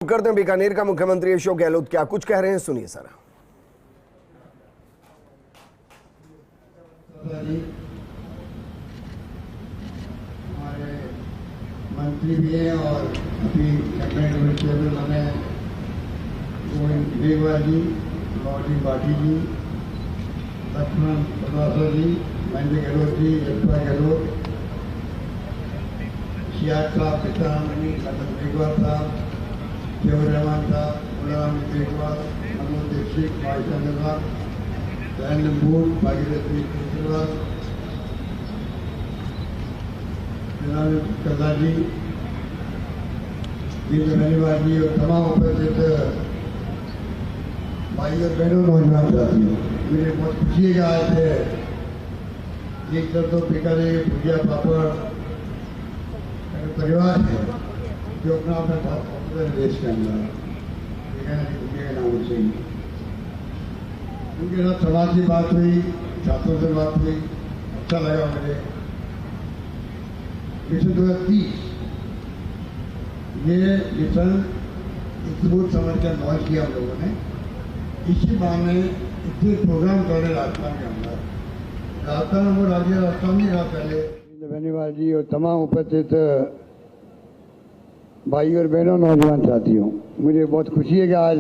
करते हैं बीकानेर का मुख्यमंत्री अशोक गहलोत क्या कुछ कह रहे हैं, सुनिए सर। हमारे मंत्री भी हैं और अभी कैबिनेट में चेयरमैन बने गोविंद मेघवाल जी, गौरी बाटी जी, लक्ष्मण प्रभाकर जी, महेंद्र गहलोत जी, यशपाल गहलोत, सियाज साहब, पितामणि, लखन मेघवाल साहब, केवल रहमान साहब, मुलाराम मेघवाल, मनोज दीक्षित, भाई चंद्रवाल, दयानंद मूल, भागीरथी केजरीवाल, कला जी, दीन धन्यवाद जी और तमाम उपस्थित भाई और बहनों, नौजवान साथियों, मुझे बहुत खुशी है कि आज एक तरफ तो बीकानेर भुजिया पापड़ परिवार है जो अपना अपना पॉपुलर देश के अंदर के नाम से उनके साथ समाज की बात हुई, छात्रों से बात हुई, अच्छा लगा मुझे। मिशन 2030 ये मिशन बहुत समझ कर लॉन्च किया हम लोगों ने। इसी बहाने इतने प्रोग्राम कर रहे राजस्थान के अंदर, राजस्थान वो राज्य राजस्थान नहीं रहा पहले। धन्यवाद जी और तमाम उपस्थित भाई और बहनों, नौजवान साथियों, मुझे बहुत खुशी है कि आज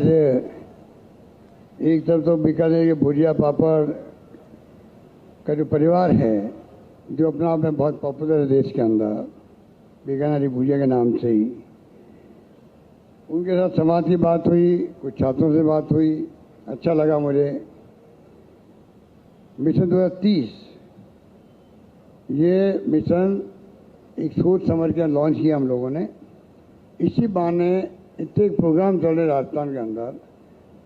एक तरफ तो बीकानेर के भुजिया पापड़ का जो परिवार है जो अपना आप में बहुत पॉपुलर है देश के अंदर, बीकानेरी भुजिया के नाम से ही, उनके साथ समाज की बात हुई, कुछ छात्रों से बात हुई, अच्छा लगा मुझे। मिशन 2030 ये मिशन एक सोच समझ के लॉन्च किया हम लोगों ने। इसी बहाने इतने प्रोग्राम चल रहे राजस्थान के अंदर।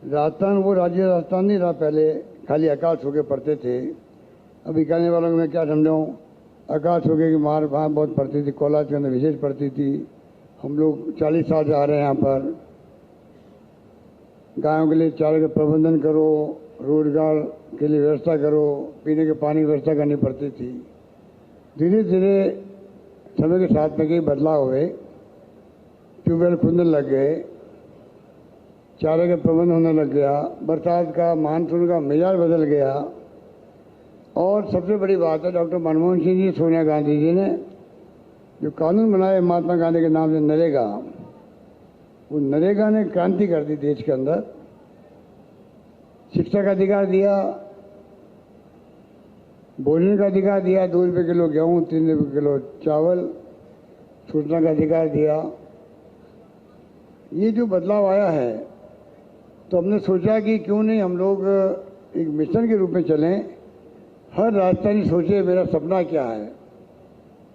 राजस्थान वो राज्य राजस्थान नहीं रहा पहले, खाली आकाश होके पढ़ते थे। अब बीकानेर वालों को मैं क्या समझाऊँ, आकाश होके की मार वहाँ बहुत पड़ती थी, कॉलेज के अंदर विशेष पड़ती थी। हम लोग 40 साल से आ रहे हैं यहाँ पर। गायों के लिए चारे का प्रबंधन करो, रोजगार के लिए व्यवस्था करो, पीने के पानी की व्यवस्था करनी पड़ती थी। धीरे धीरे समय के साथ में कई बदलाव हुए, ट्यूबवेल खुलने लग गए, चारे का प्रबंध होने लग गया, बरसात का मानसून का मिजाज बदल गया। और सबसे बड़ी बात है, डॉक्टर मनमोहन सिंह जी, सोनिया गांधी जी ने जो कानून बनाए महात्मा गांधी के नाम से नरेगा, वो नरेगा ने क्रांति कर दी देश के अंदर। शिक्षा का अधिकार दिया, भोजन का अधिकार दिया, 2 रुपये किलो गेहूँ, 3 रुपये किलो चावल, सूचना का अधिकार दिया। ये जो बदलाव आया है, तो हमने सोचा कि क्यों नहीं हम लोग एक मिशन के रूप में चलें। हर राजस्थानी सोचे मेरा सपना क्या है।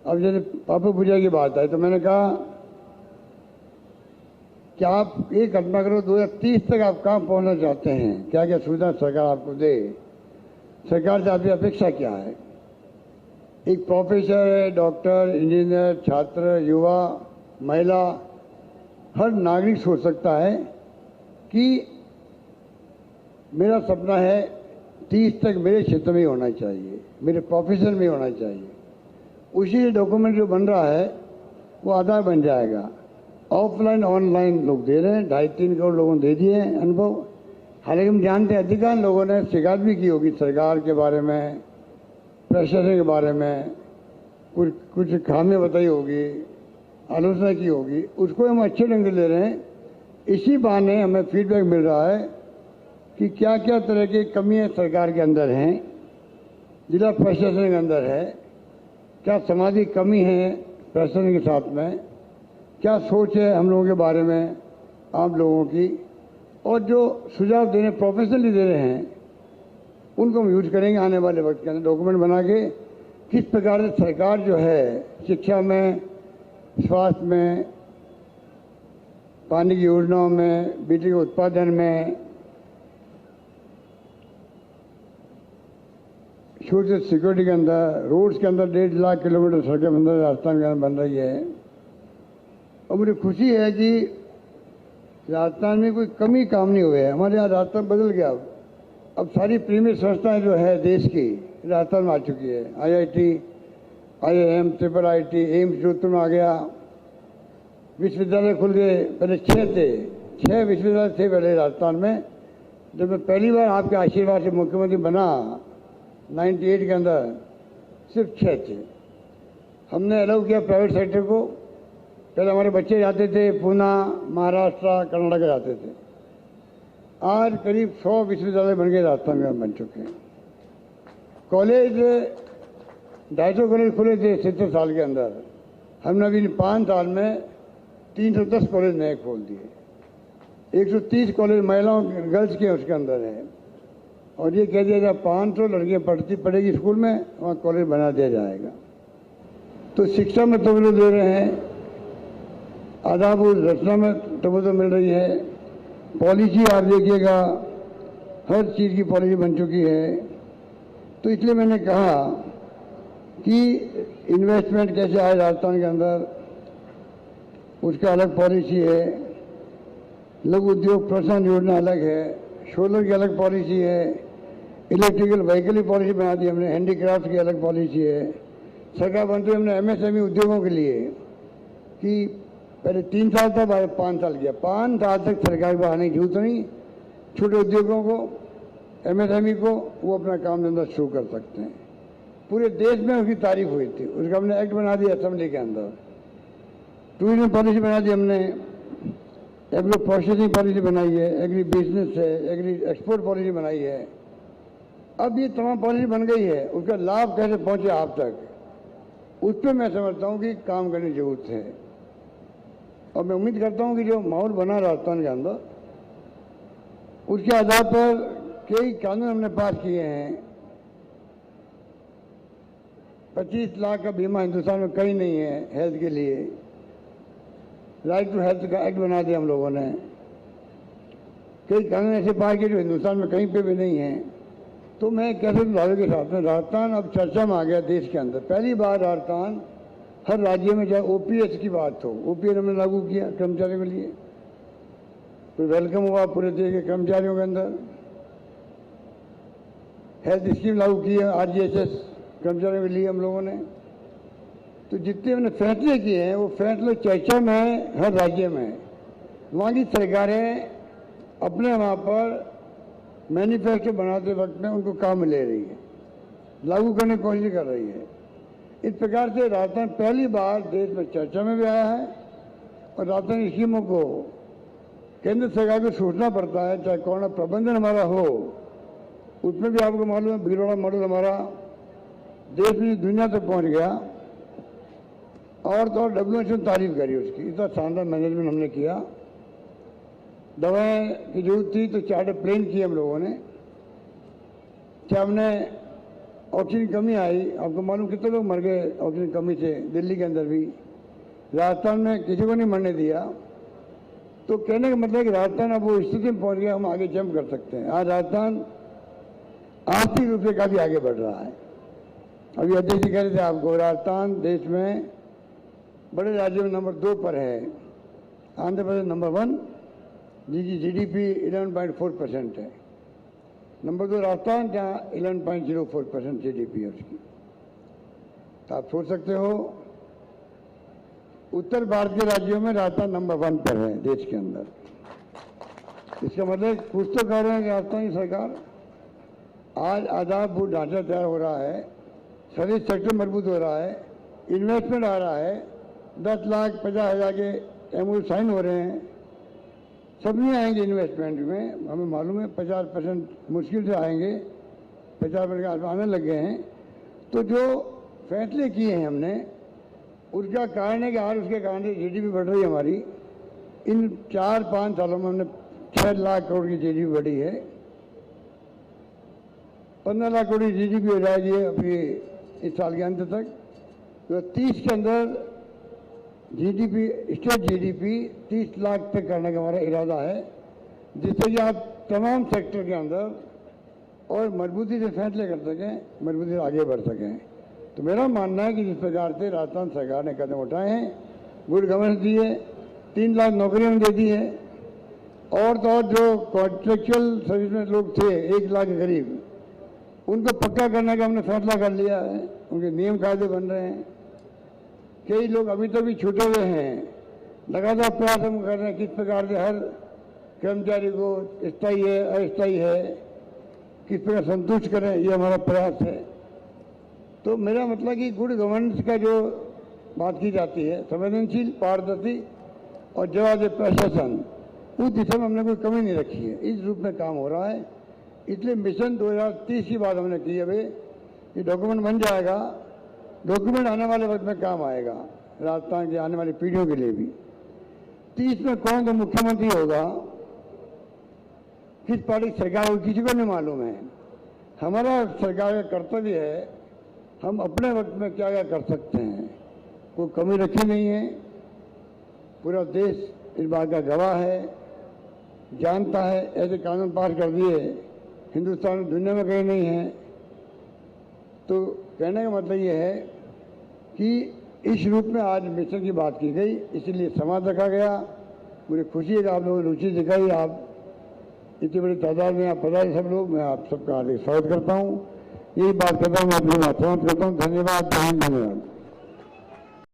अब जैसे पापड़ भुजिया की बात है, तो मैंने कहा कि आप ये कल्पना करो 2030 तक आप कहाँ पहुँचना चाहते हैं, क्या क्या सुविधा सरकार आपको दे, सरकार से आपकी अपेक्षा क्या है। एक प्रोफेसर है, डॉक्टर, इंजीनियर, छात्र, युवा, महिला, हर नागरिक सोच सकता है कि मेरा सपना है 30 तक मेरे क्षेत्र में ही होना चाहिए, मेरे प्रोफेशन में होना चाहिए। उसी डॉक्यूमेंट जो बन रहा है वो आधार बन जाएगा। ऑफलाइन ऑनलाइन लोग दे रहे हैं, 2.5-3 करोड़ लोगों ने दे दिए हैं अनुभव। हालांकि हम जानते हैं अधिकांश लोगों ने शिकायत भी की होगी सरकार के बारे में, प्रशासन के बारे में, कुछ खामियां बताई होगी, आलोचना की होगी, उसको हम अच्छे ढंग से ले रहे हैं। इसी बहाने हमें फीडबैक मिल रहा है कि क्या क्या तरह की कमियां सरकार के अंदर हैं, जिला प्रशासन के अंदर है, क्या सामाजिक कमी है प्रशासन के साथ में, क्या सोच है हम लोगों के बारे में, आम लोगों की, और जो सुझाव देने प्रोफेशनली दे रहे हैं उनको हम यूज करेंगे आने वाले वक्त के अंदर। डॉक्यूमेंट बना के किस प्रकार से सरकार जो है शिक्षा में, स्वास्थ्य में, पानी की योजनाओं में, बिजली के उत्पादन में, सोशल सिक्योरिटी के अंदर, रोड्स के अंदर 1.5 लाख किलोमीटर सड़कें बन रही राजस्थान के अंदर बन रही है। और मुझे खुशी है कि राजस्थान में कोई कमी काम नहीं हुए है। हमारे यहाँ राजस्थान बदल गया। अब सारी प्रीमियर संस्थाएं जो है देश की राजस्थान में आ चुकी है। IIT, IIM, IIIT, AIIMS Jodhpur में आ गया, विश्वविद्यालय खुल गए, पहले 6 थे, 6 विश्वविद्यालय थे पहले राजस्थान में। जब मैं पहली बार आपके आशीर्वाद से मुख्यमंत्री बना 98 के अंदर, सिर्फ 6 थे। हमने अलाउ किया प्राइवेट सेक्टर को। पहले हमारे बच्चे जाते थे पूना, महाराष्ट्र, कर्नाटक जाते थे। आज करीब 100 विश्वविद्यालय बन गए, राजस्थान में बन चुके हैं। कॉलेज 250 कॉलेज खुले थे 70 साल के अंदर। हमने अभी 5 साल में 310 कॉलेज नए खोल दिए। 130 कॉलेज महिलाओं गर्ल्स के उसके अंदर है। और ये कह दिया जाए 500 लड़कियाँ पढ़ेगी स्कूल में, वहाँ कॉलेज बना दिया जाएगा। तो शिक्षा में तवज्जो दे रहे हैं, आदाब और रचना में तवज्जो मिल रही है। पॉलिसी आप देखिएगा, हर चीज़ की पॉलिसी बन चुकी है। तो इसलिए मैंने कहा कि इन्वेस्टमेंट कैसे आए राजस्थान के अंदर, उसका अलग पॉलिसी है। लघु उद्योग प्रोत्साहन योजना अलग है, सोलर की अलग पॉलिसी है, इलेक्ट्रिकल व्हीकल की पॉलिसी बना दी हमने, हैंडीक्राफ्ट की अलग पॉलिसी है। सरकार बनते हुए हमने एमएसएमई उद्योगों के लिए कि पहले 3 साल था, 5 साल किया। 5 साल तक सरकार को आने की जरूरत नहीं। छोटे उद्योगों को, एमएसएमई को, वो अपना काम धंधा शुरू कर सकते हैं। पूरे देश में उसकी तारीफ हुई थी। उसका हमने एक्ट बना दिया असेंबली के अंदर। टूरिज्म पॉलिसी बना दी हमने, एग्रो प्रोसेसिंग पॉलिसी बनाई है, एग्री बिजनेस है, एग्री एक्सपोर्ट पॉलिसी बनाई है। अब ये तमाम पॉलिसी बन गई है, उसका लाभ कैसे पहुंचे आप तक, उस पर मैं समझता हूँ कि काम करने की जरूरत है। और मैं उम्मीद करता हूँ कि जो माहौल बना राजस्थान के अंदर, उसके आधार पर कई कानून हमने पास किए हैं। 25 लाख का बीमा हिंदुस्तान में कहीं नहीं है हेल्थ के लिए। राइट टू हेल्थ का एक्ट बना दिया हम लोगों ने। कई कानून ऐसे पास किए जो हिंदुस्तान में कहीं पे भी नहीं है। तो मैं कैसे सुधारों के साथ में राजस्थान अब चर्चा में आ गया देश के अंदर। पहली बार राजस्थान हर राज्य में चाहे ओपीएस की बात हो, ओपीएस हमने लागू किया कर्मचारियों के लिए। तो वेलकम हुआ पूरे देश के कर्मचारियों के अंदर। हेल्थ स्कीम लागू की है आरजीएचएस कर्मचारियों के लिए हम लोगों ने। तो जितने हमने फैसले किए हैं वो फैसले चर्चा में है हर राज्य में। वहाँ की सरकारें अपने वहाँ पर मैनिफेस्टो बनाते वक्त में उनको काम ले रही है, लागू करने की कोशिश कर रही है। इस प्रकार से राजस्थान पहली बार देश में चर्चा में भी आया है। और राजस्थान स्कीमों को केंद्र सरकार को सोचना पड़ता है, चाहे कोरोना प्रबंधन हमारा हो, उसमें भी आपको मालूम है भीलवाड़ा मॉडल हमारा देश में दुनिया तक पहुंच गया। और तो WHO ने तारीफ करी उसकी, इतना शानदार मैनेजमेंट हमने किया। दवाएं की जरूरत थी तो चार्टर प्लेन किए हम लोगों ने। क्या हमने ऑक्सीजन कमी आई, आपको मालूम कितने लोग मर गए ऑक्सीजन कमी से दिल्ली के अंदर भी। राजस्थान में किसी को नहीं मरने दिया। तो कहने का मतलब है कि राजस्थान अब वो स्थिति में पहुंच गया, हम आगे जंप कर सकते हैं। आज राजस्थान आर्थिक रूप से काफी आगे बढ़ रहा है। अभी अध्यक्ष जी कह रहे थे आपको, राजस्थान देश में बड़े राज्यों में नंबर 2 पर है। आंध्र प्रदेश नंबर 1, जिसकी जीडीपी 11.4% है। नंबर 2 राजस्थान, जहाँ 11.04% जीडीपी है उसकी। तो आप सोच सकते हो उत्तर भारत के राज्यों में राजस्थान नंबर 1 पर है देश के अंदर। इसका मतलब कुछ तो कर रहे हैं कि राजस्थान की सरकार। आज आधारभूत ढांचा तैयार हो रहा है, सर्विस सेक्टर मजबूत हो रहा है, इन्वेस्टमेंट आ रहा है, 10,50,000 के एमओयू साइन हो रहे हैं। सब नहीं आएंगे इन्वेस्टमेंट में, हमें मालूम है 50% मुश्किल से आएंगे, 50% आने लग गए हैं। तो जो फैसले किए हैं हमने, उसका कारण है कि आज उसके कारण से जीडीपी बढ़ रही है हमारी। इन 4-5 सालों में हमने 6 लाख करोड़ की जीडीपी बढ़ी है। 15 लाख करोड़ की जीडीपी हो जाएगी अभी इस साल के अंत तक। तो 30 के अंदर जीडीपी, स्टेट जीडीपी 30 लाख तक करने का हमारा इरादा है, जिससे कि आप तमाम सेक्टर के अंदर और मजबूती से फैसले कर सकें, मजबूती से आगे बढ़ सकें। तो मेरा मानना है कि जिस प्रकार से राजस्थान सरकार ने कदम उठाए हैं, गुड गवर्नेंस दी है, 3 लाख नौकरियां दे दी है। और तो और जो कॉन्ट्रेक्चुअल सर्विस में लोग थे 1 लाख के करीब, उनको पक्का करने का हमने फैसला कर लिया है। उनके नियम कायदे बन रहे हैं। कई लोग अभी तक भी छूटे हुए हैं, लगातार प्रयास हम कर रहे हैं किस प्रकार से हर कर्मचारी को स्थायी है अस्थायी है किस प्रकार संतुष्ट करें, ये हमारा प्रयास है। तो मेरा मतलब कि गुड गवर्नेंस का जो बात की जाती है, संवेदनशील, पारदर्शी और जवाबदेह प्रशासन, उस दिशा में हमने कोई कमी नहीं रखी है। इस रूप में काम हो रहा है। इसलिए मिशन 2030 की बात हमने की है। भाई ये डॉक्यूमेंट बन जाएगा, डॉक्यूमेंट आने वाले वक्त में काम आएगा, राजस्थान की आने वाली पीढ़ियों के लिए भी। 30 में कौन तो मुख्यमंत्री होगा, किस पार्टी की सरकार होगी, किसी को नहीं मालूम है। हमारा सरकार का कर्तव्य है हम अपने वक्त में क्या क्या कर सकते हैं, कोई कमी रखी नहीं है। पूरा देश इस बात का गवाह है, जानता है। ऐसे कानून पास कर दिए हिंदुस्तान दुनिया में कहीं नहीं है। तो कहने का मतलब ये है कि इस रूप में आज मिशन की बात की गई, इसलिए समाज रखा गया। मुझे खुशी है कि आप लोगों ने रुचि दिखाई, आप इतनी बड़ी तादाद में आप पधारे सब लोग। मैं आप सबका हार्दिक स्वागत करता हूँ। यही बात करता हूँ, मैं अपनी बात समाप्त करता हूँ। धन्यवाद, धन्यवाद।